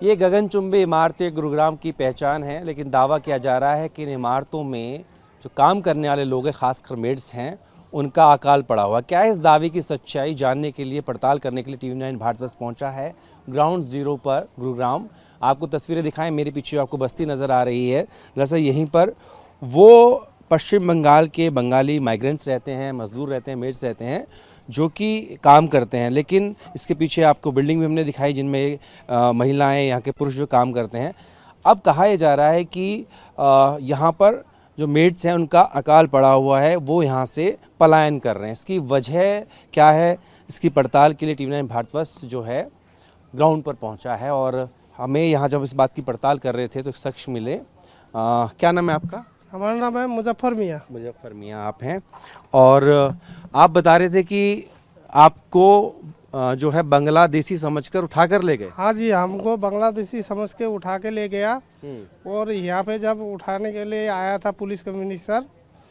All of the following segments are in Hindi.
ये गगनचुंबी इमारतें गुरुग्राम की पहचान है, लेकिन दावा किया जा रहा है कि इन इमारतों में जो काम करने वाले लोग हैं, खासकर मेड्स हैं, उनका अकाल पड़ा हुआ। क्या इस दावे की सच्चाई जानने के लिए, पड़ताल करने के लिए TV9 भारतवर्ष पहुंचा है ग्राउंड जीरो पर गुरुग्राम। आपको तस्वीरें दिखाएं, मेरे पीछे आपको बस्ती नज़र आ रही है। दरअसल यहीं पर वो पश्चिम बंगाल के बंगाली माइग्रेंट्स रहते हैं, मजदूर रहते हैं, मेड्स रहते हैं, जो कि काम करते हैं। लेकिन इसके पीछे आपको बिल्डिंग भी हमने दिखाई जिनमें महिलाएं, यहाँ के पुरुष जो काम करते हैं। अब कहा यह जा रहा है कि यहाँ पर जो मेड्स हैं उनका अकाल पड़ा हुआ है, वो यहाँ से पलायन कर रहे हैं। इसकी वजह क्या है, इसकी पड़ताल के लिए TV9 भारतवर्ष जो है ग्राउंड पर पहुँचा है। और हमें यहाँ जब इस बात की पड़ताल कर रहे थे तो शख्स मिले। क्या नाम है आपका? हमारा नाम है मुजफ्फर मियाँ। मुजफ्फर मियाँ आप हैं, और आप बता रहे थे कि आपको जो है बांग्लादेशी समझकर उठा कर ले गए। हाँ जी, हमको बांग्लादेशी समझ के उठा के ले गया। और यहाँ पे जब उठाने के लिए आया था पुलिस कमिश्नर,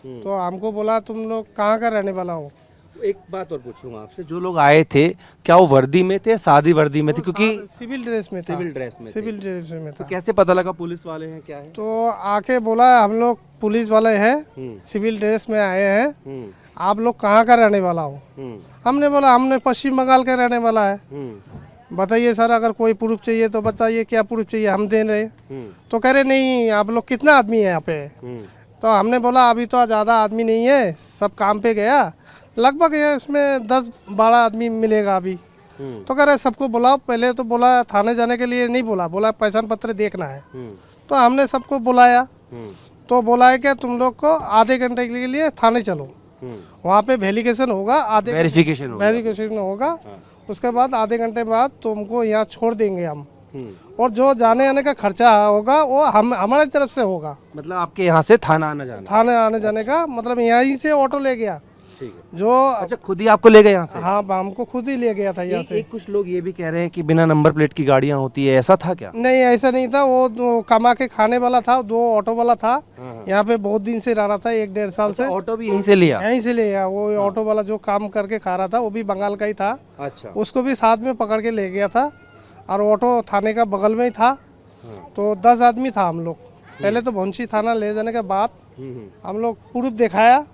तो हमको बोला तुम लोग कहाँ का रहने वाला हो। एक बात और पूछूंगा आपसे, जो लोग आए थे क्या वो वर्दी में थे, सादी वर्दी में थे? क्योंकि सिविल ड्रेस में था। सिविल ड्रेस में थे। सिविल ड्रेस में था। तो कैसे पता लगा पुलिस वाले हैं, क्या है? तो आके बोला हम लोग पुलिस वाले हैं, सिविल ड्रेस में आए हैं, आप लोग कहाँ का रहने वाला हो। हमने बोला हमने पश्चिम बंगाल का रहने वाला है। बताइए सर, अगर कोई प्रूफ चाहिए तो बताइए, क्या प्रूफ चाहिए, हम दे रहे हैं। तो कह रहे नहीं, आप लोग कितना आदमी है यहाँ पे। तो हमने बोला अभी तो ज़्यादा आदमी नहीं है, सब काम पे गया, लगभग इसमें 10-12 आदमी मिलेगा अभी। तो कह रहे सबको बुलाओ। पहले तो बोला थाने जाने के लिए नहीं बोला, बोला पहचान पत्र देखना है। तो हमने सबको बुलाया, तो बोला है कि तुम लोग को आधे घंटे के लिए थाने चलो, वहाँ पे वेरिफिकेशन होगा, आधे वेरिफिकेशन होगा। उसके बाद आधे घंटे बाद तुमको यहाँ छोड़ देंगे हम, और जो जाने आने का खर्चा होगा वो हम हमारी तरफ से होगा। मतलब आपके यहाँ से थाना आने जाने का मतलब यहीं से ऑटो ले गया जो। अच्छा, खुद ही आपको ले गए यहाँ से? हाँ, हमको खुद ही ले गया था यहाँ से। कुछ लोग ये भी कह रहे हैं कि बिना नंबर प्लेट की गाड़ियाँ होती है, ऐसा था क्या? नहीं, ऐसा नहीं था। वो कमा के खाने वाला था, 2 ऑटो वाला था। यहाँ पे बहुत दिन से रह रहा था, 1-1.5 साल से। ऑटो भी यहीं से लिया? यहीं से लिया। वो ऑटो वाला जो काम करके खा रहा था वो भी बंगाल का ही था। अच्छा। उसको भी साथ में पकड़ के ले गया था, और ऑटो थाने का बगल में ही था। तो 10 आदमी था हम लोग। पहले तो भौंसी थाना ले जाने के बाद हम लोग प्रूफ दिखाया।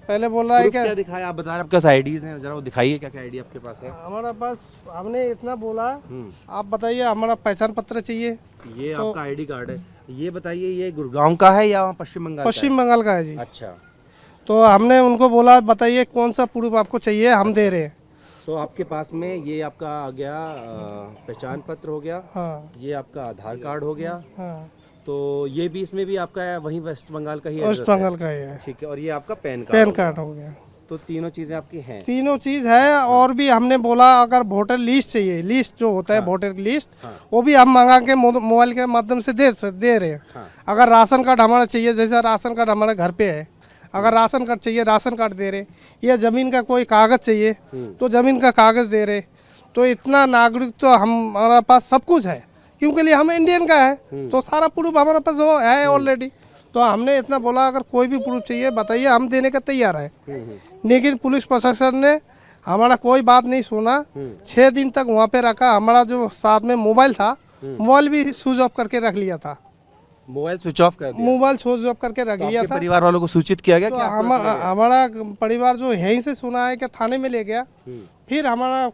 पहले बोल रहा है क्या दिखाया? आप बता रहे आपके पास आईडीज हैं, जरा वो दिखाइए, क्या क्या आईडी आपके पास है? हमारा पास, हमने इतना बोला, आप बताइए हमारा पहचान पत्र चाहिए। ये तो आपका आईडी कार्ड है। ये बताइए, ये गुड़गांव का है या पश्चिम बंगाल? पश्चिम बंगाल का है जी। अच्छा। तो हमने उनको बोला बताइए कौन सा प्रूफ आपको चाहिए, हम दे रहे हैं। तो आपके पास में ये आपका आ गया पहचान पत्र हो गया। हाँ। ये आपका आधार कार्ड हो गया। हाँ। तो ये भी, इसमें भी आपका है वहीं वेस्ट बंगाल का ही? वेस्ट बंगाल का ही है। ठीक है। और ये आपका पैन कार्ड हो गया। तो तीनों चीजें आपकी हैं? तीनों चीज है। और भी हमने बोला अगर वोटर लिस्ट चाहिए, लिस्ट जो होता है वोटर लिस्ट, वो भी हम मंगा के मोबाइल के माध्यम से दे रहे हैं। अगर राशन कार्ड हमारा चाहिए, जैसे राशन कार्ड हमारे घर पे है, अगर राशन कार्ड चाहिए राशन कार्ड दे रहे। या जमीन का कोई कागज चाहिए तो जमीन का कागज दे रहे। तो इतना नागरिक तो हमारा पास सब कुछ है, क्योंकि लिए हम इंडियन का है, तो सारा प्रूफ हमारे पास वो है ऑलरेडी। तो हमने इतना बोला अगर कोई भी प्रूफ चाहिए बताइए, हम देने का तैयार है। लेकिन पुलिस प्रशासन ने हमारा कोई बात नहीं सुना। 6 दिन तक वहाँ पे रखा। हमारा जो साथ में मोबाइल था, मोबाइल भी स्विच ऑफ करके रख लिया था। मोबाइल स्विच ऑफ कर दिया? मोबाइल स्विच ऑफ करके रख लिया था। परिवार वालों को सूचित किया गया? तो हमारा परिवार जो यहीं से सुना है कि थाने में ले गया। फिर हमारा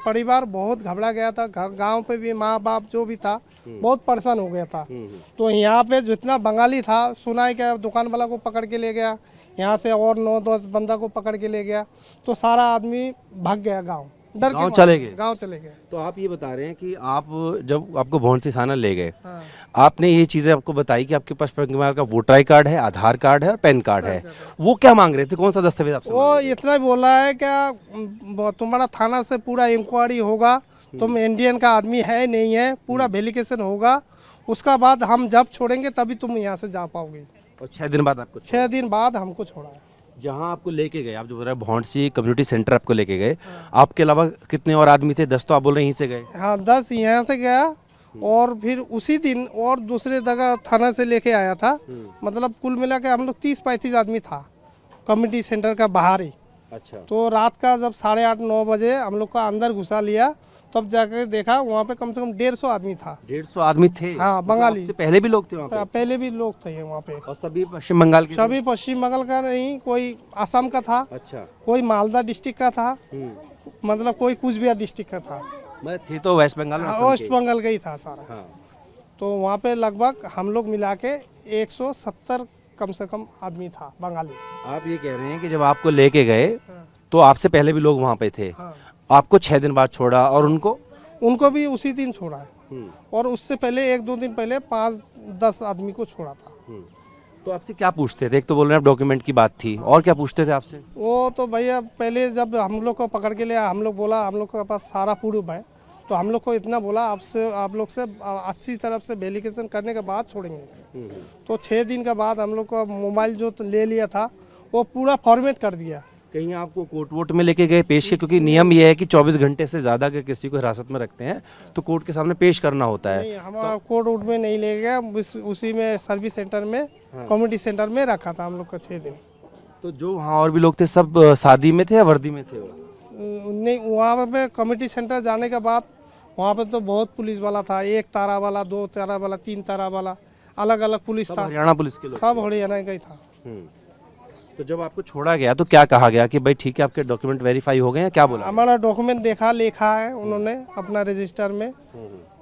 परिवार बहुत घबरा गया था। गांव पे भी माँ बाप जो भी था बहुत परेशान हो गया था। तो यहाँ पे जितना बंगाली था, सुना है कि दुकान वाला को पकड़ के ले गया, यहाँ से और 9-10 बंदा को पकड़ के ले गया। तो सारा आदमी भाग गया, गाँव चले गए। तो आप ये बता रहे हैं कि आप जब आपको भौंसी थाना ले गए, आपने ये चीजें आपको बताई कि आपके पास का वोटर आई कार्ड है, आधार कार्ड है और पैन कार्ड है। वो क्या मांग रहे थे, कौन सा दस्तावेज आपसे? वो इतना बोला है क्या तुम्हारा थाना से पूरा इंक्वायरी होगा, तुम इंडियन का आदमी है नहीं है, पूरा वेरिफिकेशन होगा। उसका बाद हम जब छोड़ेंगे तभी तुम यहाँ से जा पाओगे। और 6 दिन बाद आपको? 6 दिन बाद हमको छोड़ा है। जहाँ आपको लेके गए, आप जो बोल रहे हैं भौंसी कम्युनिटी सेंटर आपको लेके गए, आपके अलावा कितने और आदमी थे? 10 तो आप बोल रहे हैं यहीं से गए? हाँ, 10 यहाँ से गया, और फिर उसी दिन और दूसरे जगह थाना से लेके आया था। मतलब कुल मिला के हम लोग 30-35 आदमी था कम्युनिटी सेंटर का बाहर ही। अच्छा। तो रात का जब 8:30-9 बजे हम लोग का अंदर घुसा लिया, तो तब जाकर देखा वहाँ पे कम से कम 150 आदमी था। 150 आदमी थे? हाँ, बंगाली। से पहले भी लोग थे वहाँ पे? पहले भी लोग थे वहाँ पे। और सभी पश्चिम बंगाल के? सभी पश्चिम बंगाल का नहीं, कोई असम का था, अच्छा। कोई मालदा डिस्ट्रिक्ट का था, मतलब कोई कुछ बिहार डिस्ट्रिक्ट का था। मतलब थे तो वेस्ट बंगाल और असम वेस्ट के? बंगाल का ही था सारा। हाँ। तो वहाँ पे लगभग हम लोग मिला के 170 कम से कम आदमी था बंगाली। आप ये कह रहे हैं कि जब आपको लेके गए तो आपसे पहले भी लोग वहाँ पे थे? हाँ। आपको 6 दिन बाद छोड़ा और उनको भी उसी दिन छोड़ा है, और उससे पहले 1-2 दिन पहले 5-10 आदमी को छोड़ा था। तो आपसे क्या पूछते थे? एक तो बोल रहे हैं आप डॉक्यूमेंट की बात थी, और क्या पूछते थे आपसे? वो तो भैया पहले जब हम लोग को पकड़ के लिया, हम लोग बोला हम लोग के पास सारा प्रूफ है, तो हम लोग को इतना बोला आप लोग से अच्छी तरफ से वेरिफिकेशन करने के बाद छोड़ेंगे। तो 6 दिन के बाद हम लोग को मोबाइल जो ले लिया था वो पूरा फॉर्मेट कर दिया। कहीं आपको कोर्ट वोट में लेके गए पेश किए? क्योंकि नियम ये है कि 24 घंटे से ज़्यादा अगर किसी को हिरासत में रखते हैं तो कोर्ट के सामने पेश करना होता है। नहीं, हमारा कोर्ट वोट में नहीं ले गया, उसी में सर्विस सेंटर में, कम्युनिटी सेंटर में रखा था हम लोग का 6 दिन। तो जो वहाँ और भी लोग थे सब शादी में थे या वर्दी में थे? नहीं, वहाँ पे कम्युनिटी सेंटर जाने के बाद वहाँ पे तो बहुत पुलिस वाला था, 1 तारा वाला, 2 तारा वाला, 3 तारा वाला, अलग अलग पुलिस था। हरियाणा पुलिस के लोग? सब हरियाणा का ही था। तो जब आपको छोड़ा गया तो क्या कहा गया कि भाई ठीक है आपके डॉक्यूमेंट वेरीफाई हो गए हैं? क्या बोला? हमारा डॉक्यूमेंट देखा, लिखा है उन्होंने अपना रजिस्टर में।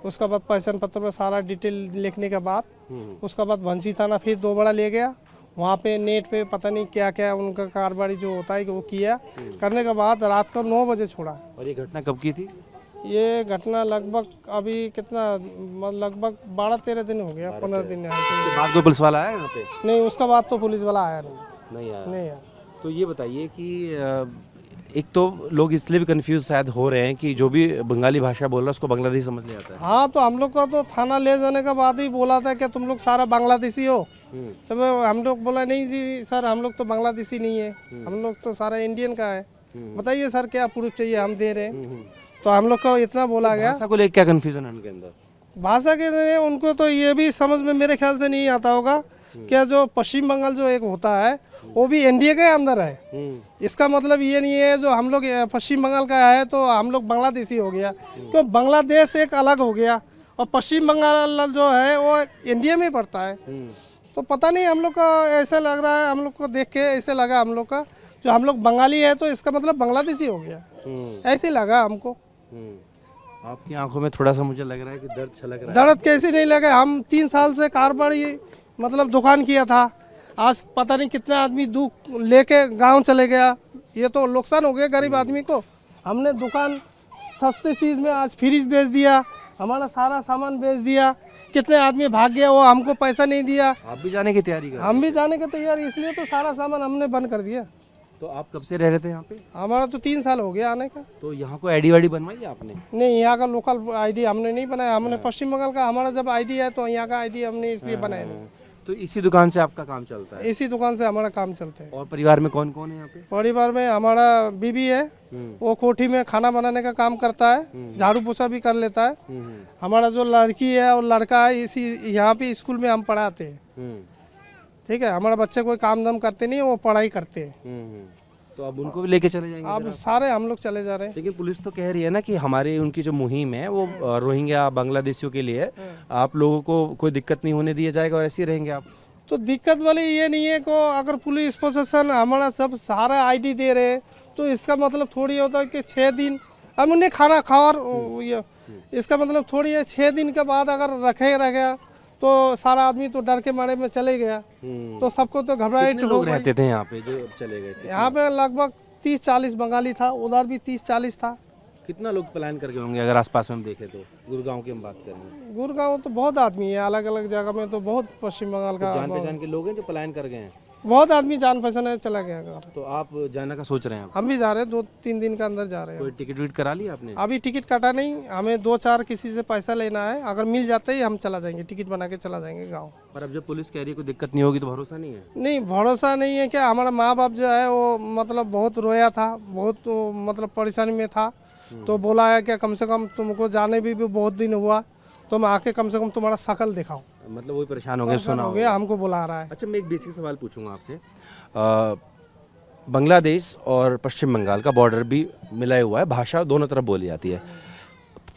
उसका बाद पहचान पत्र पर सारा डिटेल लिखने के बाद उसका बाद भंसी थाना फिर 2 बड़ा ले गया। वहाँ पे नेट पे पता नहीं क्या क्या उनका कार्रवाई जो होता है वो किया। करने के बाद रात को 9 बजे छोड़ा। और ये घटना कब की थी? ये घटना लगभग अभी कितना, लगभग 12-13 दिन हो गया, 15 दिन। बाद कोई पुलिस वाला आया यहाँ पे? नहीं, उसका बाद तो पुलिस वाला आया नहीं आया। नहीं आया। तो ये बताइए कि एक तो लोग इसलिए भी कंफ्यूज शायद हो रहे हैं कि जो भी बंगाली भाषा बोल रहा है उसको बांग्लादेशी समझ ले आता है। हाँ, तो हम लोग का तो थाना ले जाने के बाद ही बोला था कि तुम लोग सारा बांग्लादेशी हो। तो हम लोग बोला नहीं जी सर, हम लोग तो बांग्लादेशी नहीं है, हम लोग तो सारा इंडियन का है। बताइए सर क्या प्रूफ चाहिए, हम दे रहे हैं। तो हम लोग को इतना बोला गया। भाषा को लेकर क्या कंफ्यूजन है उनके अंदर? भाषा के लिए उनको तो ये भी समझ में मेरे ख्याल से नहीं आता होगा क्या जो पश्चिम बंगाल जो एक होता है वो भी एनडीए के अंदर है। इसका मतलब ये नहीं है जो हम लोग पश्चिम बंगाल का है तो हम लोग बांग्लादेशी हो गया, क्यों बांग्लादेश एक अलग हो गया और पश्चिम बंगाल जो है वो एनडीए में पड़ता है। तो पता नहीं, हम लोग का ऐसा लग रहा है, हम लोग को देख के ऐसे लगा हम लोग का जो हम लोग बंगाली है तो इसका मतलब बांग्लादेशी हो गया, ऐसे लगा हमको। आपकी आंखों में थोड़ा सा मुझे लग रहा है कि दर्द छलक रहा है। दर्द कैसे नहीं लगा, हम 3 साल से कारबाड़ी मतलब दुकान किया था, आज पता नहीं कितना आदमी दुख लेके गांव चले गया। ये तो नुकसान हो गया गरीब आदमी को। हमने दुकान सस्ते चीज़ में आज फ्रिज बेच दिया, हमारा सारा सामान बेच दिया, कितने आदमी भाग गया, वो हमको पैसा नहीं दिया। आप भी जाने की तैयारी कर? हम भी जाने की तैयारी, इसलिए तो सारा सामान हमने बंद कर दिया। तो आप कब से रह रहे थे यहाँ पे? हमारा तो 3 साल हो गया आने का। तो यहाँ को आईडी वाईडी बनवाई आपने? नहीं, यहाँ का लोकल आईडी हमने नहीं बनाया, हमने पश्चिम बंगाल का हमारा जब आईडी है तो यहाँ का आईडी हमने इसलिए बनाया नहीं। तो इसी दुकान से आपका काम चलता है? इसी दुकान से हमारा काम चलता है। और परिवार में कौन कौन है यहाँ पे? परिवार में हमारा बीवी है, वो कोठी में खाना बनाने का काम करता है, झाड़ू पोछा भी कर लेता है। हमारा जो लड़की है और लड़का है इसी यहाँ पे स्कूल में हम पढ़ाते हैं। ठीक है, हमारा बच्चे कोई काम धाम करते नहीं, वो पढ़ाई करते हैं। तो अब उनको भी लेके चले जाएंगे? अब सारे हम लोग चले जा रहे हैं। लेकिन पुलिस तो कह रही है ना कि हमारी उनकी जो मुहिम है वो रोहिंग्या बांग्लादेशियों के लिए, आप लोगों को कोई दिक्कत नहीं होने दिया जाएगा और ऐसे ही रहेंगे आप। तो दिक्कत वाली ये नहीं है को अगर पुलिस प्रशासन हमारा सब सारा आईडी दे रहे तो इसका मतलब थोड़ी होता है कि 6 दिन हम उन्हें खाना खा, और इसका मतलब थोड़ी है 6 दिन के बाद अगर रखेगा तो सारा आदमी तो डर के मारे में चले गया। तो सबको तो घबराहट हो गई। रहते थे यहाँ पे जो चले गए थे? यहाँ पे लगभग 30-40 बंगाली था, उधर भी 30-40 था। कितना लोग पलायन करके होंगे अगर आसपास में हम देखें तो? गुड़गांव की हम बात करें, गुड़गांव तो बहुत आदमी है, अलग अलग जगह में तो बहुत पश्चिम बंगाल का जान पहचान के लोग हैं जो पलायन कर गए हैं? बहुत आदमी जान पहचान है, चला गया घर। तो आप जाने का सोच रहे हैं? हम भी जा रहे हैं, 2-3 दिन के अंदर जा रहे हैं। कोई टिकट विकट करा लिया आपने? अभी टिकट काटा नहीं, हमें 2-4 किसी से पैसा लेना है, अगर मिल जाते ही हम चला जाएंगे, टिकट बना के चला जाएंगे गाँव। पर अब जब पुलिस कह रही है कोई दिक्कत नहीं होगी तो भरोसा नहीं है? नहीं, भरोसा नहीं है क्या, हमारा माँ बाप जो है वो मतलब बहुत रोया था, बहुत मतलब परेशानी में था। तो बोला है कि कम से कम तुमको जाने भी बहुत दिन हुआ, तुम आके कम से कम तुम्हारा शकल दिखाओ। मतलब वही परेशान हो गए, सुना हो गया, हमको बुला रहा है। अच्छा, मैं एक बेसिक सवाल पूछूंगा आपसे। बांग्लादेश और पश्चिम बंगाल का बॉर्डर भी मिला हुआ है, भाषा दोनों तरफ बोली जाती है।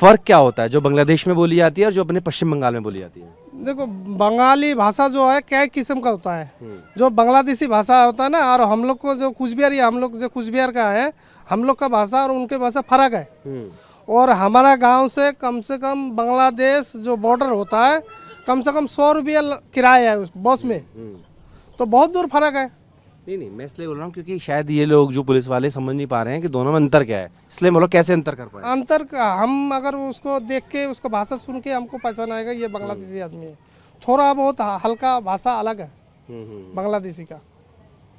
फ़र्क क्या होता है जो बांग्लादेश में बोली जाती है और जो अपने पश्चिम बंगाल में बोली जाती है? देखो, बंगाली भाषा जो है कई किस्म का होता है। जो बांग्लादेशी भाषा होता है ना, और हम लोग को जो कुचबिहारी, हम लोग जो कुचबिहार का है, हम लोग का भाषा और उनके भाषा फर्क है। और हमारा गांव से कम बांग्लादेश जो बॉर्डर होता है, कम से कम 100 रुपया किराया है उस बस में, तो बहुत दूर फर्क है। नहीं, मैं इसलिए बोल रहा हूँ क्योंकि शायद ये लोग जो पुलिस वाले समझ नहीं पा रहे हैं कि दोनों में अंतर क्या है, इसलिए बोलो कैसे अंतर कर पाए? अंतर का हम अगर उसको देख के उसका भाषा सुन के हमको पहचान आएगा ये बांग्लादेशी आदमी है। थोड़ा बहुत हल्का भाषा अलग है बांग्लादेशी का।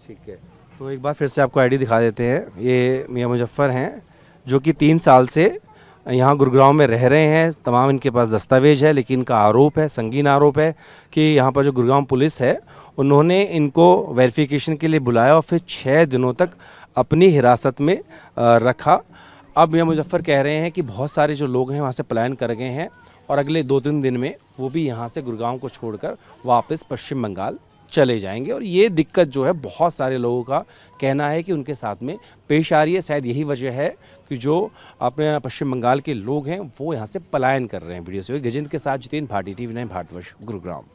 ठीक है, तो एक बार फिर से आपको आईडी दिखा देते हैं। ये मियां मुजफ्फर हैं जो कि 3 साल से यहाँ गुरुग्राम में रह रहे हैं। तमाम इनके पास दस्तावेज है, लेकिन इनका आरोप है, संगीन आरोप है कि यहाँ पर जो गुरुग्राम पुलिस है उन्होंने इनको वेरिफिकेशन के लिए बुलाया और फिर 6 दिनों तक अपनी हिरासत में रखा। अब मियां मुजफ्फर कह रहे हैं कि बहुत सारे जो लोग हैं वहाँ से पलायन कर गए हैं और अगले 2-3 दिन में वो भी यहाँ से गुरुग्राम को छोड़कर वापस पश्चिम बंगाल चले जाएंगे। और ये दिक्कत जो है बहुत सारे लोगों का कहना है कि उनके साथ में पेश आ रही है। शायद यही वजह है कि जो अपने पश्चिम बंगाल के लोग हैं वो यहाँ से पलायन कर रहे हैं। वीडियो से गजेंद्र के साथ जितेंद्र भाटी, TV9 भारतवर्ष, गुरुग्राम।